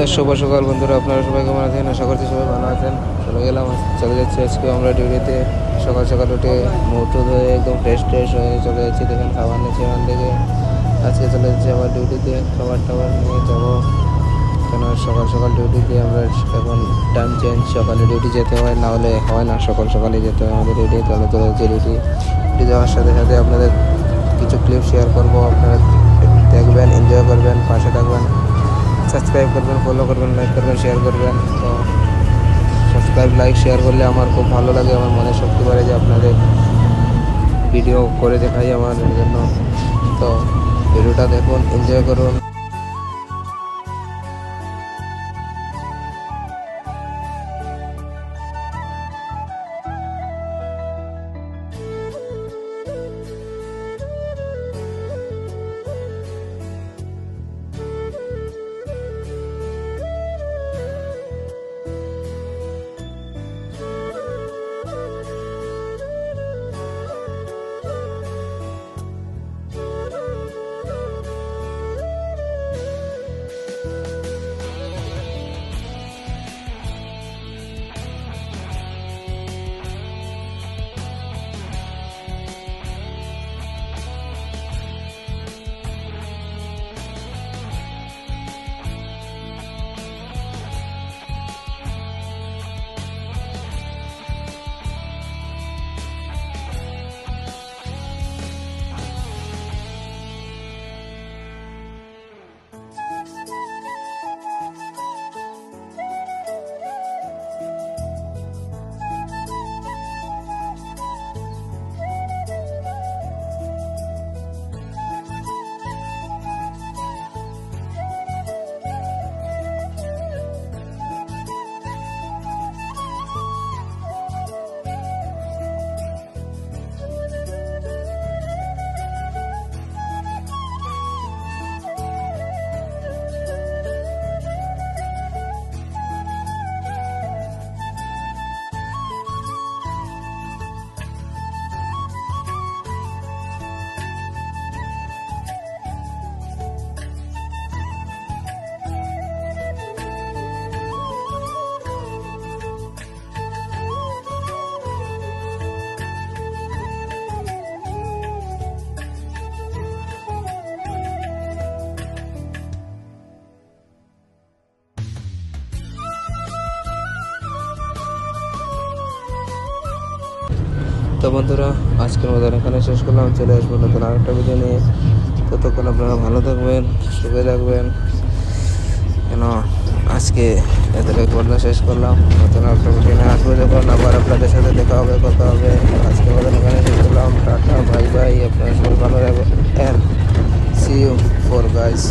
তো শুভ সকাল বন্ধুরা, আপনারা সবাই কেমন আছেন? আশা করছি সবাই ভালো আছেন। চলে যাচ্ছি আজকে আমরা ডিউটিতে। সকাল সকাল উঠে মুখ টুখ ধুয়ে একদম ফ্রেশ হয়ে চলে যাচ্ছি। দেখেন খাবার নিচ্ছে এখান থেকে। আজকে চলে যাচ্ছি আবার ডিউটিতে, খাবার টাবার নিয়ে যাবো। কেন সকাল সকাল ডিউটিতে আমরা এখন টাইম চেঞ্জ, সকালে ডিউটি যেতে হয়, না হলে হয় না। সকাল সকালে যেতে হয় আমাদের ডিউটি। তাহলে চলে যাচ্ছি ডিউটি যাওয়ার সাথে সাথে আপনাদের কিছু ক্লিপ শেয়ার করবো। আপনারা দেখবেন, এনজয় করবেন, পাশে থাকবেন, সাবস্ক্রাইব করবেন, ফলো করবেন, লাইক করবেন, শেয়ার করবেন। তো সাবস্ক্রাইব, লাইক, শেয়ার করলে আমার খুব ভালো লাগে, আমার মনে শক্তি বাড়ে যে আপনাদের ভিডিও করে দেখাই আমার জন্য। তো ভিডিওটা দেখুন, এনজয় করুন। তো বন্ধুরা, আজকের মতন এখানে শেষ করলাম। চলে আসবো নতুন আরেকটা ভিডিও নিয়ে। ততক্ষণ আপনারা ভালো থাকবেন, সুখে থাকবেন। কেন আজকে এদের রেকর্ডটা শেষ করলাম। নতুন আরেকটা ভিডিও নিয়ে আসবো যখন, আবার আপনাদের সাথে দেখা হবে, কথা হবে। আজকের মতন এখানে শেষ করলাম। টাটা, বাই বাই। আপনারা সবাই ভালো থাকবেন। See you for guys.